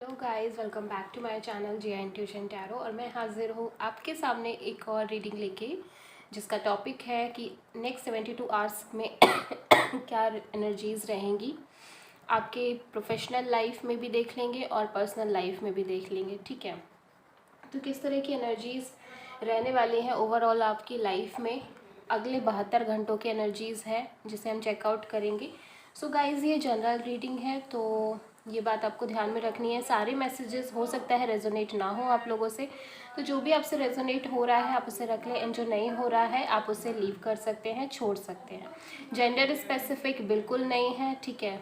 Hello guys, welcome back to my channel Jiya intuition tarot. और मैं हाजिर हूँ आपके सामने एक और रीडिंग लेके, जिसका टॉपिक है कि नेक्स्ट 72 आवर्स में क्या एनर्जीज़ रहेंगी। आपके प्रोफेशनल लाइफ में भी देख लेंगे और पर्सनल लाइफ में भी देख लेंगे। ठीक है, तो किस तरह की एनर्जीज़ रहने वाली हैं ओवरऑल आपकी लाइफ में। अगले 72 घंटों की एनर्जीज़ है जिसे हम चेकआउट करेंगे। सो गाइज़, ये जनरल रीडिंग है, तो ये बात आपको ध्यान में रखनी है। सारे मैसेजेस हो सकता है रेजोनेट ना हो आप लोगों से, तो जो भी आपसे रेजोनेट हो रहा है आप उसे रख लें, एंड जो नहीं हो रहा है आप उसे लीव कर सकते हैं, छोड़ सकते हैं। जेंडर स्पेसिफिक बिल्कुल नहीं है, ठीक है,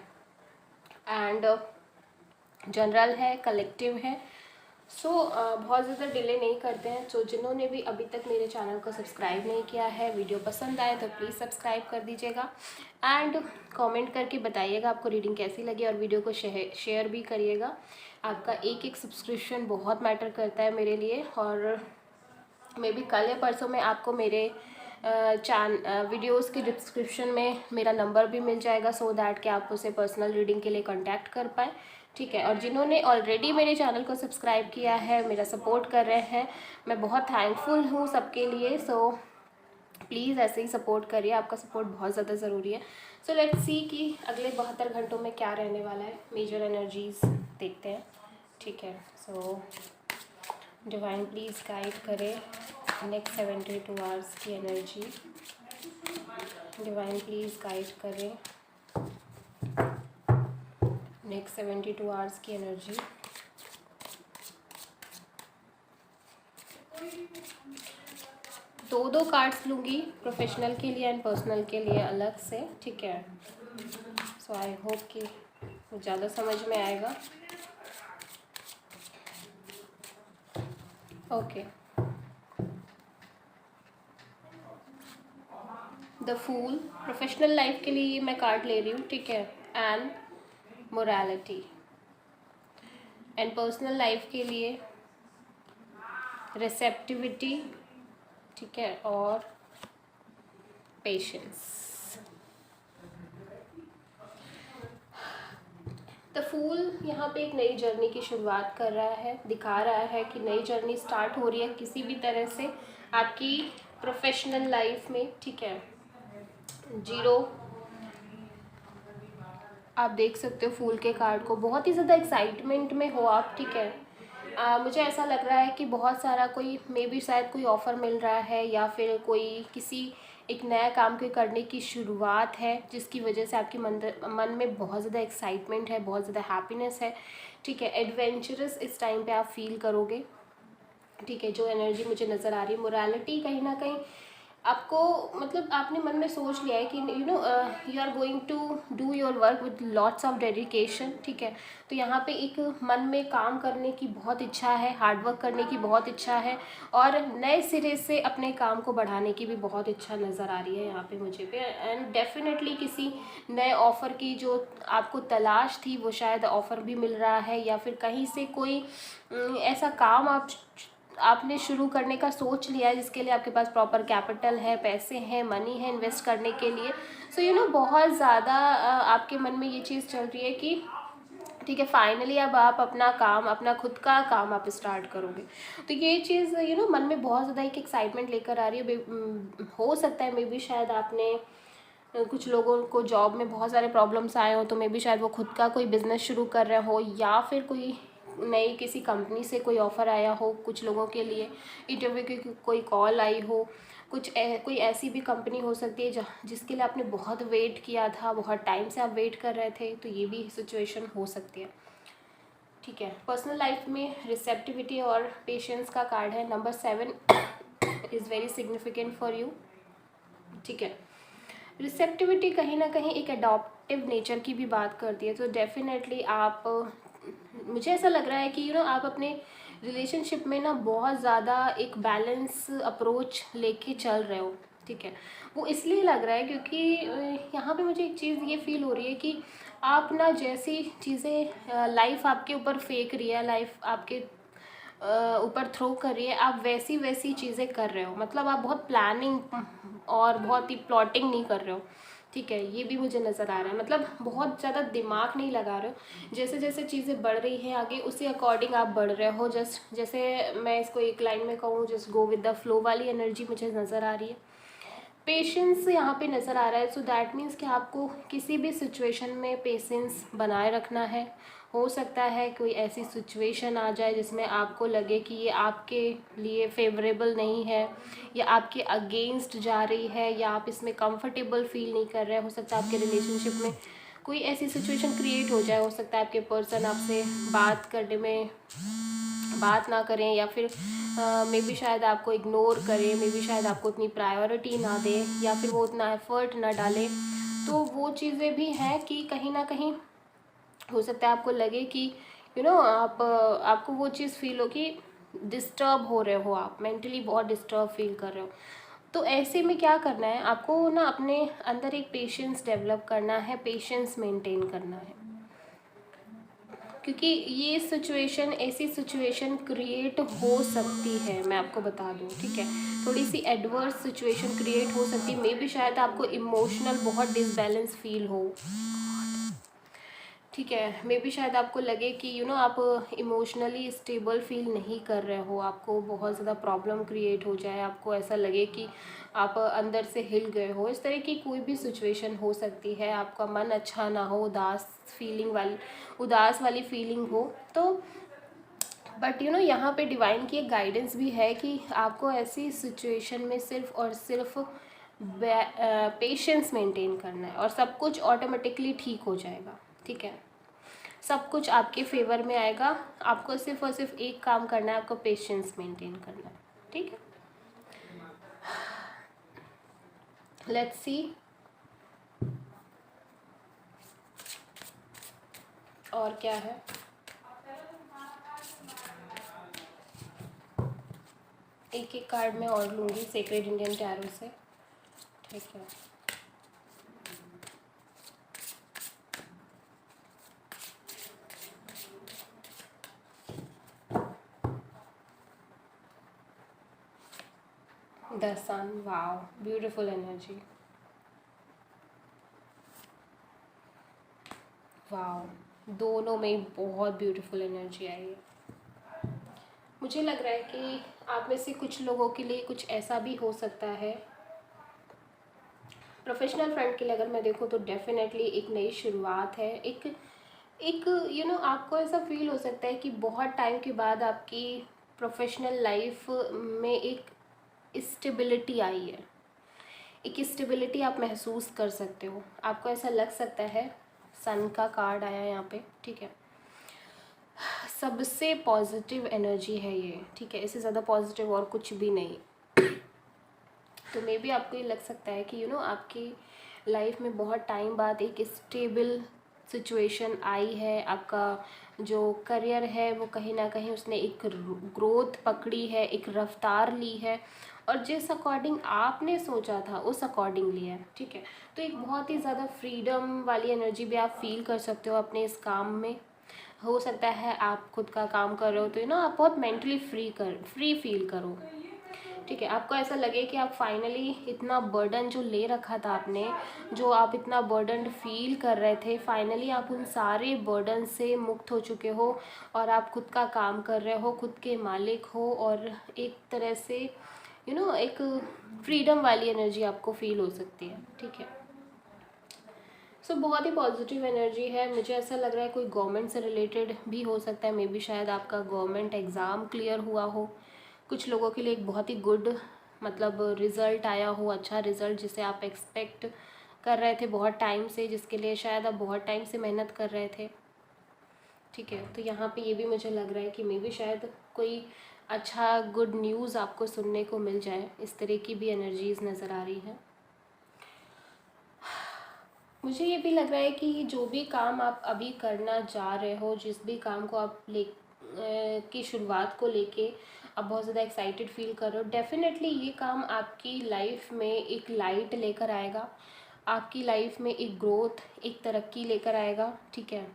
एंड जनरल है, कलेक्टिव है। सो बहुत ज़्यादा डिले नहीं करते हैं। तो जिन्होंने भी अभी तक मेरे चैनल को सब्सक्राइब नहीं किया है, वीडियो पसंद आए तो प्लीज़ सब्सक्राइब कर दीजिएगा एंड कमेंट करके बताइएगा आपको रीडिंग कैसी लगी, और वीडियो को शेयर भी करिएगा। आपका एक एक सब्सक्रिप्शन बहुत मैटर करता है मेरे लिए, और मे बी कल या परसों में आपको मेरे वीडियोस के डिस्क्रिप्शन में मेरा नंबर भी मिल जाएगा, सो दैट कि आप उसे पर्सनल रीडिंग के लिए कांटेक्ट कर पाएँ। ठीक है, और जिन्होंने ऑलरेडी मेरे चैनल को सब्सक्राइब किया है, मेरा सपोर्ट कर रहे हैं, मैं बहुत थैंकफुल हूँ सबके लिए। सो प्लीज़ ऐसे ही सपोर्ट करिए, आपका सपोर्ट बहुत ज़्यादा ज़रूरी है। सो लेट्स सी कि अगले 72 घंटों में क्या रहने वाला है। मेजर एनर्जीज देखते हैं। ठीक है, सो डिवाइन प्लीज़ गाइड करें नेक्स्ट 72 आवर्स की एनर्जी। डिवाइन प्लीज़ गाइड करें नेक्स्ट 72 आवर्स की एनर्जी। दो कार्ड्स लूँगी, प्रोफेशनल के लिए एंड पर्सनल के लिए अलग से। ठीक है, सो आई होप कि ज़्यादा समझ में आएगा। Okay, the fool professional life के लिए ये मैं कार्ड ले रही हूँ। ठीक है, and morality, and personal life के लिए रिसेप्टिविटी। ठीक है, और पेशेंस। द फूल यहाँ पे एक नई जर्नी की शुरुआत कर रहा है, दिखा रहा है कि नई जर्नी स्टार्ट हो रही है किसी भी तरह से आपकी प्रोफेशनल लाइफ में। ठीक है, जीरो आप देख सकते हो फूल के कार्ड को, बहुत ही ज़्यादा एक्साइटमेंट में हो आप। ठीक है, मुझे ऐसा लग रहा है कि बहुत सारा कोई मे बी शायद कोई ऑफ़र मिल रहा है, या फिर कोई किसी एक नया काम के करने की शुरुआत है, जिसकी वजह से आपके मन में बहुत ज़्यादा एक्साइटमेंट है, बहुत ज़्यादा हैप्पीनेस है। ठीक है, एडवेंचरस इस टाइम पे आप फील करोगे। ठीक है, जो एनर्जी मुझे नज़र आ रही है, मोरालिटी कहीं ना कहीं आपको, मतलब आपने मन में सोच लिया है कि you are going to do your work with lots of dedication. ठीक है, तो यहाँ पे एक मन में काम करने की बहुत इच्छा है, हार्ड वर्क करने की बहुत इच्छा है, और नए सिरे से अपने काम को बढ़ाने की भी बहुत इच्छा नज़र आ रही है यहाँ पे मुझे पे। एंड डेफिनेटली किसी नए ऑफ़र की जो आपको तलाश थी वो शायद ऑफ़र भी मिल रहा है, या फिर कहीं से कोई ऐसा काम आपने शुरू करने का सोच लिया है जिसके लिए आपके पास प्रॉपर कैपिटल है, पैसे हैं, मनी है इन्वेस्ट करने के लिए। सो बहुत ज़्यादा आपके मन में ये चीज़ चल रही है कि ठीक है, फाइनली अब आप अपना काम, अपना खुद का काम आप स्टार्ट करोगे। तो ये चीज़ मन में बहुत ज़्यादा एक एक्साइटमेंट लेकर आ रही है। हो सकता है मे बी शायद आपने कुछ लोगों को जॉब में बहुत सारे प्रॉब्लम्स आए हो, तो मे बी शायद वो खुद का कोई बिज़नेस शुरू कर रहे हो, या फिर कोई नई किसी कंपनी से कोई ऑफ़र आया हो कुछ लोगों के लिए, इंटरव्यू की कोई कॉल आई हो, कोई ऐसी भी कंपनी हो सकती है जिसके लिए आपने बहुत वेट किया था, बहुत टाइम से आप वेट कर रहे थे, तो ये भी सिचुएशन हो सकती है। ठीक है, पर्सनल लाइफ में रिसेप्टिविटी और पेशेंस का कार्ड है। Number 7 is very significant for you. ठीक है, रिसेप्टिविटी कहीं ना कहीं एक अडॉप्टिव नेचर की भी बात करती है। तो डेफिनेटली आप, मुझे ऐसा लग रहा है कि आप अपने रिलेशनशिप में ना बहुत ज़्यादा एक बैलेंस अप्रोच लेके चल रहे हो। ठीक है, वो इसलिए लग रहा है क्योंकि यहाँ पे मुझे एक चीज़ ये फील हो रही है कि आप ना जैसी चीज़ें लाइफ आपके ऊपर फेंक रही है, लाइफ आपके ऊपर थ्रो कर रही है, आप वैसी वैसी चीज़ें कर रहे हो। मतलब आप बहुत प्लानिंग और बहुत ही प्लॉटिंग नहीं कर रहे हो। ठीक है, ये भी मुझे नज़र आ रहा है। मतलब बहुत ज़्यादा दिमाग नहीं लगा रहे हो, जैसे जैसे चीज़ें बढ़ रही हैं आगे उसी अकॉर्डिंग आप बढ़ रहे हो। जस्ट जैसे मैं इसको एक लाइन में कहूँ, just go with the flow वाली एनर्जी मुझे नज़र आ रही है। पेशेंस यहाँ पे नज़र आ रहा है। सो दैट मीन्स कि आपको किसी भी सिचुएशन में पेशेंस बनाए रखना है। हो सकता है कोई ऐसी सिचुएशन आ जाए जिसमें आपको लगे कि ये आपके लिए फेवरेबल नहीं है या आपके अगेंस्ट जा रही है या आप इसमें कंफर्टेबल फील नहीं कर रहे। हो सकता है आपके रिलेशनशिप में कोई ऐसी सिचुएशन क्रिएट हो जाए। हो सकता है आपके पर्सन आपसे बात करने में बात ना करें या फिर मे बी शायद आपको इग्नोर करें, मे बी शायद आपको उतनी प्रायोरिटी ना दें या फिर वो उतना एफर्ट ना डालें। तो वो चीज़ें भी हैं कि कहीं ना कहीं हो सकता है आपको लगे कि आपको वो चीज़ फील हो कि डिस्टर्ब हो रहे हो, आप मेंटली बहुत डिस्टर्ब फील कर रहे हो। तो ऐसे में क्या करना है, आपको ना अपने अंदर एक पेशेंस डेवलप करना है, पेशेंस मेंटेन करना है। क्योंकि ये सिचुएशन, ऐसी सिचुएशन क्रिएट हो सकती है, मैं आपको बता दूं, ठीक है। थोड़ी सी एडवर्स सिचुएशन क्रिएट हो सकती है। मे बी शायद आपको इमोशनल बहुत डिसबैलेंस फील हो, ठीक है। मे बी शायद आपको लगे कि आप इमोशनली स्टेबल फील नहीं कर रहे हो, आपको बहुत ज़्यादा प्रॉब्लम क्रिएट हो जाए, आपको ऐसा लगे कि आप अंदर से हिल गए हो। इस तरह की कोई भी सिचुएशन हो सकती है। आपका मन अच्छा ना हो, उदास वाली फीलिंग हो तो बट यहाँ पे डिवाइन की एक गाइडेंस भी है कि आपको ऐसी सिचुएशन में सिर्फ और सिर्फ पेशेंस मेंटेन करना है और सब कुछ ऑटोमेटिकली ठीक हो जाएगा, ठीक है। सब कुछ आपके फेवर में आएगा। आपको सिर्फ और सिर्फ एक काम करना है, आपको पेशेंस मेंटेन करना है, ठीक है। लेट्स सी और क्या है। एक एक कार्ड मैं और लूँगी सेक्रेड इंडियन टैरो से, ठीक है। The sun, wow, beautiful energy, wow, दोनों में बहुत ब्यूटीफुल एनर्जी आई है। मुझे लग रहा है कि आप में से कुछ लोगों के लिए कुछ ऐसा भी हो सकता है। प्रोफेशनल फ्रंट के लिए अगर मैं देखूँ तो डेफिनेटली एक नई शुरुआत है। एक एक आपको ऐसा फील हो सकता है कि बहुत टाइम के बाद आपकी प्रोफेशनल लाइफ में एक स्टेबिलिटी आई है, एक स्टेबिलिटी आप महसूस कर सकते हो, आपको ऐसा लग सकता है। सन का कार्ड आया यहाँ पे, ठीक है। सबसे पॉजिटिव एनर्जी है ये, ठीक है। इससे ज़्यादा पॉजिटिव और कुछ भी नहीं। तो मे बी आपको ये लग सकता है कि आपकी लाइफ में बहुत टाइम बाद एक स्टेबल सिचुएशन आई है। आपका जो करियर है वो कहीं ना कहीं उसने एक ग्रोथ पकड़ी है, एक रफ्तार ली है और जिस अकॉर्डिंग आपने सोचा था उस अकॉर्डिंग लिया है, ठीक है। तो एक बहुत ही ज़्यादा फ्रीडम वाली एनर्जी भी आप फील कर सकते हो अपने इस काम में। हो सकता है आप खुद का काम कर रहे हो तो आप बहुत मेंटली फ्री फील करो, ठीक है। आपको ऐसा लगे कि आप फाइनली इतना बर्डन जो ले रखा था आपने, जो आप इतना बर्डन फील कर रहे थे, फाइनली आप उन सारे बर्डन से मुक्त हो चुके हो और आप खुद का काम कर रहे हो, खुद के मालिक हो और एक तरह से एक फ्रीडम वाली एनर्जी आपको फील हो सकती है, ठीक है। सो बहुत ही पॉजिटिव एनर्जी है। मुझे ऐसा लग रहा है कोई गवर्नमेंट से रिलेटेड भी हो सकता है। मे बी शायद आपका गवर्नमेंट एग्ज़ाम क्लियर हुआ हो। कुछ लोगों के लिए एक बहुत ही गुड मतलब रिज़ल्ट आया हो, अच्छा रिज़ल्ट जिसे आप एक्सपेक्ट कर रहे थे बहुत टाइम से, जिसके लिए शायद आप बहुत टाइम से मेहनत कर रहे थे, ठीक है। तो यहाँ पे ये भी मुझे लग रहा है कि मे बी शायद कोई अच्छा गुड न्यूज़ आपको सुनने को मिल जाए। इस तरह की भी एनर्जीज़ नज़र आ रही हैं। मुझे ये भी लग रहा है कि जो भी काम आप अभी करना जा रहे हो, जिस भी काम को आप की शुरुआत को लेके आप बहुत ज़्यादा एक्साइटेड फील कर रहे हो, डेफिनेटली ये काम आपकी लाइफ में एक लाइट लेकर आएगा, आपकी लाइफ में एक ग्रोथ, एक तरक्की लेकर आएगा, ठीक है।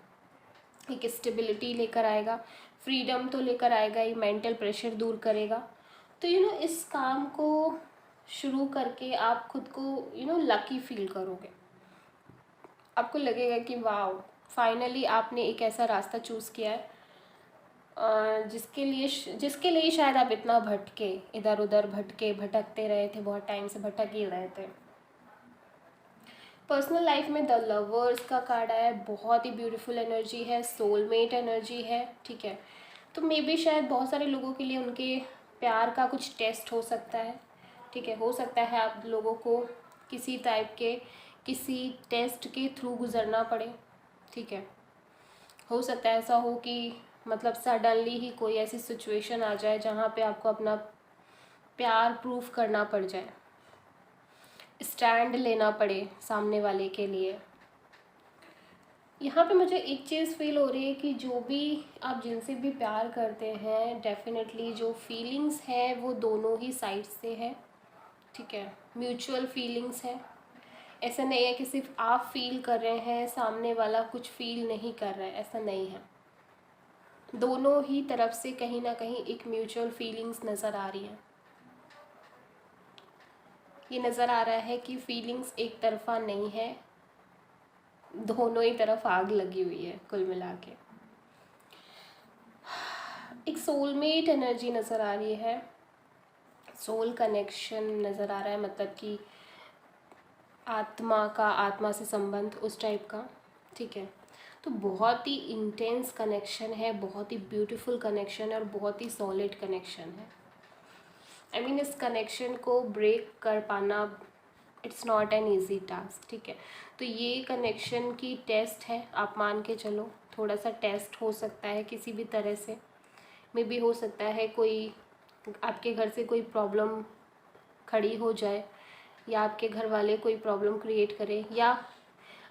एक स्टेबिलिटी लेकर आएगा, फ्रीडम तो लेकर आएगा ही, मेंटल प्रेशर दूर करेगा। तो इस काम को शुरू करके आप खुद को लकी फील करोगे, आपको लगेगा कि वाह, फाइनली आपने एक ऐसा रास्ता चूज़ किया है जिसके लिए शायद आप इतना भटके, इधर उधर भटकते रहे थे, बहुत टाइम से भटक ही रहे थे। पर्सनल लाइफ में द लवर्स का कार्ड आया है, बहुत ही ब्यूटीफुल एनर्जी है, सोलमेट एनर्जी है, ठीक है। तो मे बी शायद बहुत सारे लोगों के लिए उनके प्यार का कुछ टेस्ट हो सकता है, ठीक है। हो सकता है आप लोगों को किसी टाइप के किसी टेस्ट के थ्रू गुजरना पड़े, ठीक है। हो सकता है ऐसा हो कि मतलब सडनली ही कोई ऐसी सिचुएशन आ जाए जहाँ पे आपको अपना प्यार प्रूफ करना पड़ जाए, स्टैंड लेना पड़े सामने वाले के लिए। यहाँ पे मुझे एक चीज़ फील हो रही है कि जो भी आप जिनसे भी प्यार करते हैं, डेफिनेटली जो फीलिंग्स है वो दोनों ही साइड से है, ठीक है। म्यूचुअल फीलिंग्स है, ऐसा नहीं है कि सिर्फ आप फील कर रहे हैं, सामने वाला कुछ फील नहीं कर रहा है, ऐसा नहीं है। दोनों ही तरफ से कहीं ना कहीं एक म्यूचुअल फीलिंग्स नज़र आ रही है। ये नज़र आ रहा है कि फीलिंग्स एक तरफा नहीं है, दोनों ही तरफ आग लगी हुई है कुल मिला के। एक सोलमेट एनर्जी नज़र आ रही है, सोल कनेक्शन नज़र आ रहा है, मतलब कि आत्मा से संबंध उस टाइप का, ठीक है। तो बहुत ही इंटेंस कनेक्शन है, बहुत ही ब्यूटीफुल कनेक्शन है और बहुत ही सॉलिड कनेक्शन है। आई मीन इस कनेक्शन को ब्रेक कर पाना it's not an easy task, ठीक है। तो ये कनेक्शन की टेस्ट है, आप मान के चलो, थोड़ा सा टेस्ट हो सकता है किसी भी तरह से। मे बी हो सकता है कोई आपके घर से कोई प्रॉब्लम खड़ी हो जाए, या आपके घर वाले कोई प्रॉब्लम क्रिएट करें, या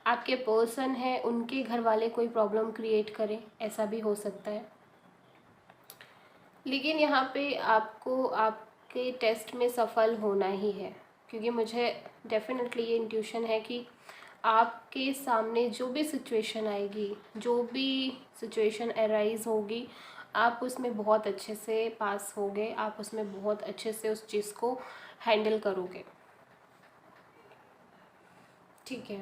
आपके पर्सन है उनके घर वाले कोई प्रॉब्लम क्रिएट करें, ऐसा भी हो सकता है। लेकिन यहाँ पे आपको आपके टेस्ट में सफल होना ही है, क्योंकि मुझे डेफिनेटली ये इंट्यूशन है कि आपके सामने जो भी सिचुएशन आएगी, जो भी सिचुएशन अराइज होगी, आप उसमें बहुत अच्छे से पास होगे, आप उसमें बहुत अच्छे से उस चीज़ को हैंडल करोगे, ठीक है।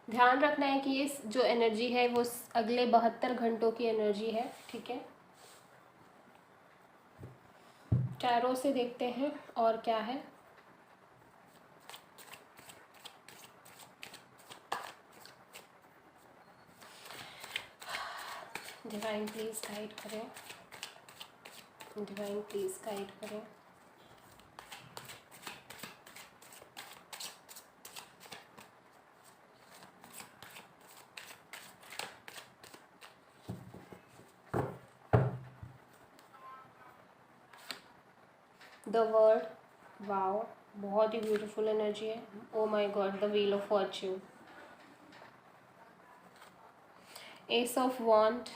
ध्यान रखना है कि ये जो एनर्जी है वो अगले 72 घंटों की एनर्जी है, ठीक है। टैरो से देखते हैं और क्या है। डिवाइन प्लीज गाइड करें, डिवाइन प्लीज गाइड करें। द वर्ड, वाओ, बहुत ही ब्यूटीफुल एनर्जी है। Oh my God, the wheel of fortune, ace of wand,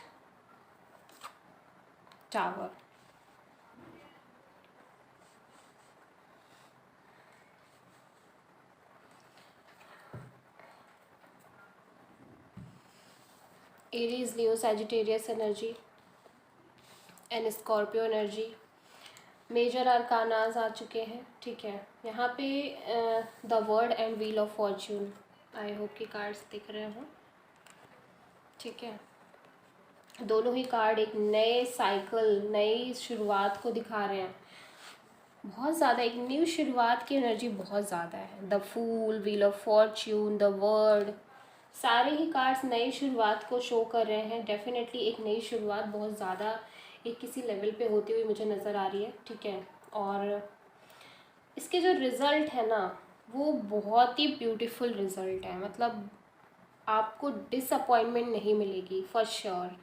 tower, Aries, Leo, Sagittarius energy and Scorpio energy. Major arcanas आ चुके हैं, ठीक है। यहाँ पे the world and wheel of fortune, I hope कि कार्ड्स दिख रहे हो, ठीक है। दोनों ही कार्ड एक नए साइकिल, नई शुरुआत को दिखा रहे हैं। बहुत ज़्यादा एक न्यू शुरुआत की एनर्जी बहुत ज़्यादा है। The fool, wheel of fortune, the word, सारे ही कार्ड्स नई शुरुआत को शो कर रहे हैं। डेफिनेटली एक नई शुरुआत बहुत ज़्यादा एक किसी लेवल पे होती हुई मुझे नज़र आ रही है, ठीक है। और इसके जो रिज़ल्ट है ना, वो बहुत ही ब्यूटीफुल रिज़ल्ट है, मतलब आपको डिसअपॉइंटमेंट नहीं मिलेगी फॉर श्योर,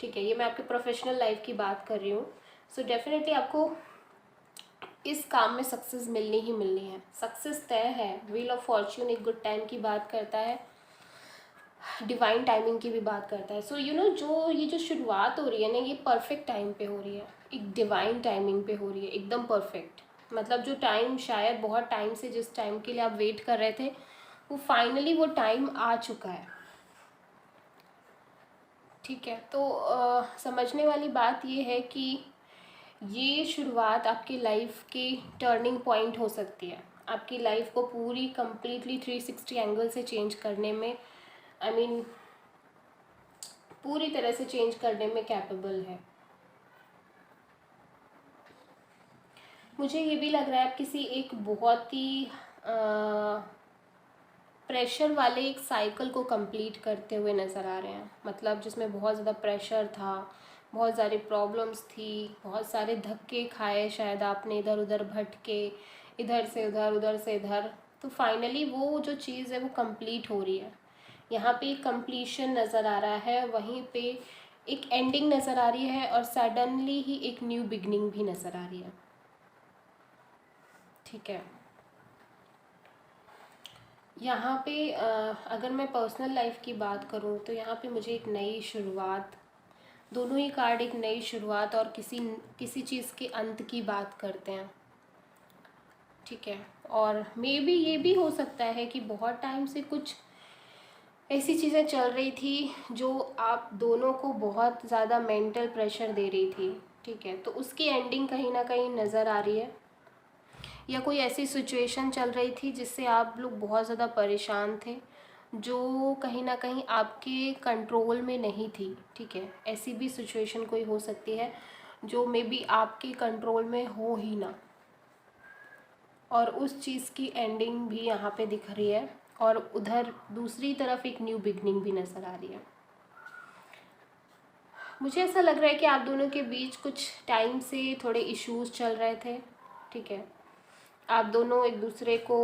ठीक है। ये मैं आपके प्रोफेशनल लाइफ की बात कर रही हूँ। सो डेफिनेटली आपको इस काम में सक्सेस मिलनी ही मिलनी है, सक्सेस तय है। व्हील ऑफ फॉर्च्यून एक गुड टाइम की बात करता है, डिवाइन टाइमिंग की भी बात करता है। सो यू नो, जो शुरुआत हो रही है ना, ये परफेक्ट टाइम पे हो रही है, एक डिवाइन टाइमिंग पे हो रही है, एकदम परफेक्ट। मतलब जो टाइम शायद बहुत टाइम से जिस टाइम के लिए आप वेट कर रहे थे, वो फाइनली वो टाइम आ चुका है, ठीक है। तो समझने वाली बात ये है कि ये शुरुआत आपकी लाइफ की टर्निंग पॉइंट हो सकती है। आपकी लाइफ को पूरी कम्प्लीटली 360 एंगल से चेंज करने में, आई मीन पूरी तरह से चेंज करने में कैपेबल है। मुझे ये भी लग रहा है आप किसी एक बहुत ही प्रेशर वाले एक साइकिल को कंप्लीट करते हुए नज़र आ रहे हैं, मतलब जिसमें बहुत ज़्यादा प्रेशर था, बहुत सारी प्रॉब्लम्स थी, बहुत सारे धक्के खाए शायद आपने, इधर उधर भटके, इधर से उधर उधर से इधर, तो फाइनली वो जो चीज़ है वो कंप्लीट हो रही है। यहाँ पे एक कंप्लीशन नज़र आ रहा है, वहीं पे एक एंडिंग नज़र आ रही है और सडनली ही एक न्यू बिगनिंग भी नज़र आ रही है। ठीक है, यहाँ पे अगर मैं पर्सनल लाइफ की बात करूँ तो यहाँ पे मुझे एक नई शुरुआत, दोनों ही कार्ड एक नई शुरुआत और किसी किसी चीज़ के अंत की बात करते हैं। ठीक है, और मे बी ये भी हो सकता है कि बहुत टाइम से कुछ ऐसी चीज़ें चल रही थी जो आप दोनों को बहुत ज़्यादा मेंटल प्रेशर दे रही थी। ठीक है, तो उसकी एंडिंग कहीं ना कहीं नज़र आ रही है, या कोई ऐसी सिचुएशन चल रही थी जिससे आप लोग बहुत ज़्यादा परेशान थे, जो कहीं ना कहीं आपके कंट्रोल में नहीं थी। ठीक है, ऐसी भी सिचुएशन कोई हो सकती है जो मे बी आपके कंट्रोल में हो ही ना, और उस चीज़ की एंडिंग भी यहाँ पे दिख रही है, और उधर दूसरी तरफ एक न्यू बिगनिंग भी नज़र आ रही है। मुझे ऐसा लग रहा है कि आप दोनों के बीच कुछ टाइम से थोड़े इश्यूज चल रहे थे। ठीक है, आप दोनों एक दूसरे को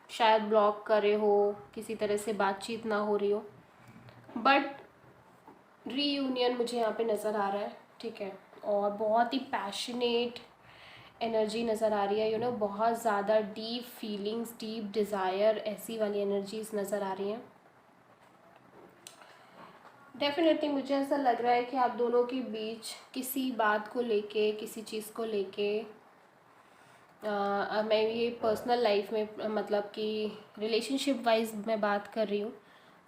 शायद ब्लॉक कर रहे हो, किसी तरह से बातचीत ना हो रही हो, बट रीयूनियन मुझे यहाँ पे नज़र आ रहा है। ठीक है, और बहुत ही पैशनेट एनर्जी नज़र आ रही है, यू नो बहुत ज़्यादा डीप फीलिंग्स, डीप डिज़ायर, ऐसी वाली एनर्जीज नज़र आ रही हैं। डेफिनेटली मुझे ऐसा लग रहा है कि आप दोनों के बीच किसी बात को लेके, किसी चीज़ को लेके, मैं ये पर्सनल लाइफ में मतलब कि रिलेशनशिप वाइज मैं बात कर रही हूँ,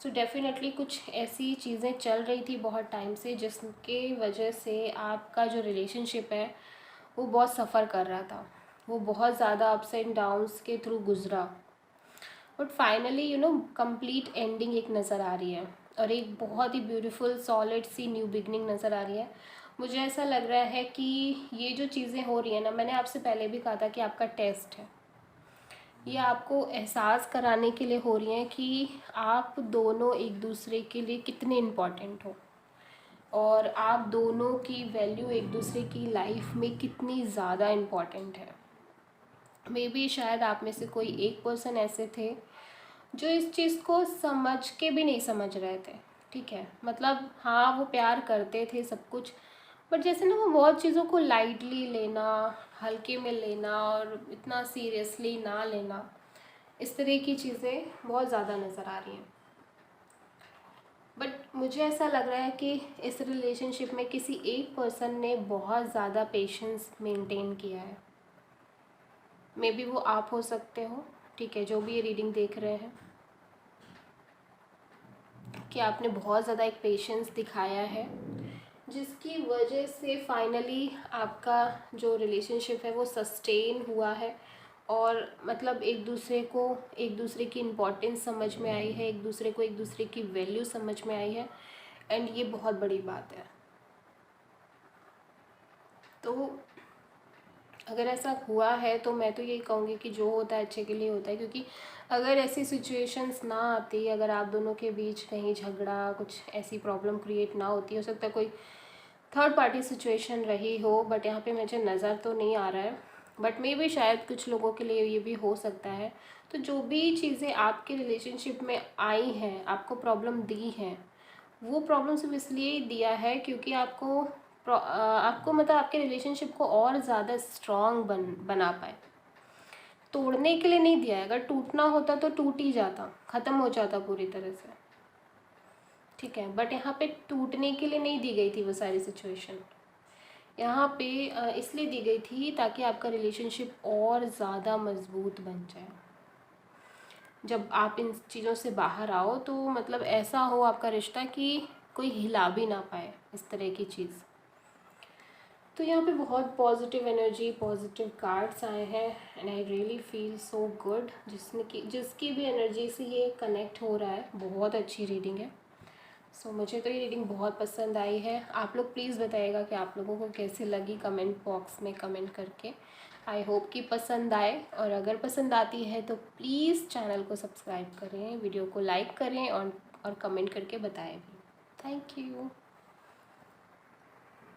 सो डेफिनेटली कुछ ऐसी चीज़ें चल रही थी बहुत टाइम से जिसके वजह से आपका जो रिलेशनशिप है वो बहुत सफ़र कर रहा था, वो बहुत ज़्यादा अप्स एंड डाउन्स के थ्रू गुजरा, but finally you know complete ending एक नज़र आ रही है, और एक बहुत ही ब्यूटीफुल सॉलिड सी न्यू बिगनिंग नज़र आ रही है। मुझे ऐसा लग रहा है कि ये जो चीज़ें हो रही हैं ना, मैंने आपसे पहले भी कहा था कि आपका टेस्ट है, ये आपको एहसास कराने के लिए हो रही हैं कि आप दोनों एक दूसरे के लिए कितने इम्पॉर्टेंट हो, और आप दोनों की वैल्यू एक दूसरे की लाइफ में कितनी ज़्यादा इम्पॉर्टेंट है। मे बी शायद आप में से कोई एक पर्सन ऐसे थे जो इस चीज़ को समझ के भी नहीं समझ रहे थे। ठीक है, मतलब हाँ वो प्यार करते थे सब कुछ, बट जैसे ना वो बहुत चीज़ों को लाइटली लेना, हल्के में लेना और इतना सीरियसली ना लेना, इस तरह की चीज़ें बहुत ज़्यादा नज़र आ रही हैं। बट मुझे ऐसा लग रहा है कि इस रिलेशनशिप में किसी एक पर्सन ने बहुत ज़्यादा पेशेंस मेंटेन किया है, मे बी वो आप हो सकते हो। ठीक है, जो भी ये रीडिंग देख रहे हैं, कि आपने बहुत ज़्यादा एक पेशेंस दिखाया है जिसकी वजह से फाइनली आपका जो रिलेशनशिप है वो सस्टेन हुआ है, और मतलब एक दूसरे को, एक दूसरे की इम्पोर्टेंस समझ में आई है, एक दूसरे को एक दूसरे की वैल्यू समझ में आई है, एंड ये बहुत बड़ी बात है। तो अगर ऐसा हुआ है तो मैं तो यही कहूँगी कि जो होता है अच्छे के लिए होता है, क्योंकि अगर ऐसी सिचुएशंस ना आती, अगर आप दोनों के बीच कहीं झगड़ा, कुछ ऐसी प्रॉब्लम क्रिएट ना होती, हो सकता है कोई थर्ड पार्टी सिचुएशन रही हो, बट यहाँ पे मुझे नज़र तो नहीं आ रहा है, बट मे बी शायद कुछ लोगों के लिए ये भी हो सकता है। तो जो भी चीज़ें आपके रिलेशनशिप में आई हैं, आपको प्रॉब्लम दी हैं, वो प्रॉब्लम सिर्फ इसलिए दिया है क्योंकि आपको मतलब आपके रिलेशनशिप को और ज़्यादा स्ट्रॉन्ग बना पाए, तोड़ने के लिए नहीं दिया है। अगर टूटना होता तो टूट ही जाता, ख़त्म हो जाता पूरी तरह से। ठीक है, बट यहाँ पे टूटने के लिए नहीं दी गई थी वो सारी सिचुएशन, यहाँ पे इसलिए दी गई थी ताकि आपका रिलेशनशिप और ज़्यादा मजबूत बन जाए। जब आप इन चीज़ों से बाहर आओ तो मतलब ऐसा हो आपका रिश्ता कि कोई हिला भी ना पाए, इस तरह की चीज़। तो यहाँ पे बहुत पॉजिटिव एनर्जी, पॉजिटिव कार्ड्स आए हैं and I really feel so good. जिसकी भी एनर्जी से ये कनेक्ट हो रहा है, बहुत अच्छी रीडिंग है। सो मुझे तो ये रीडिंग बहुत पसंद आई है। आप लोग प्लीज़ बताइएगा कि आप लोगों को कैसी लगी, कमेंट बॉक्स में कमेंट करके। आई होप कि पसंद आए, और अगर पसंद आती है तो प्लीज़ चैनल को सब्सक्राइब करें, वीडियो को लाइक करें और कमेंट करके बताएं भी। Thank you.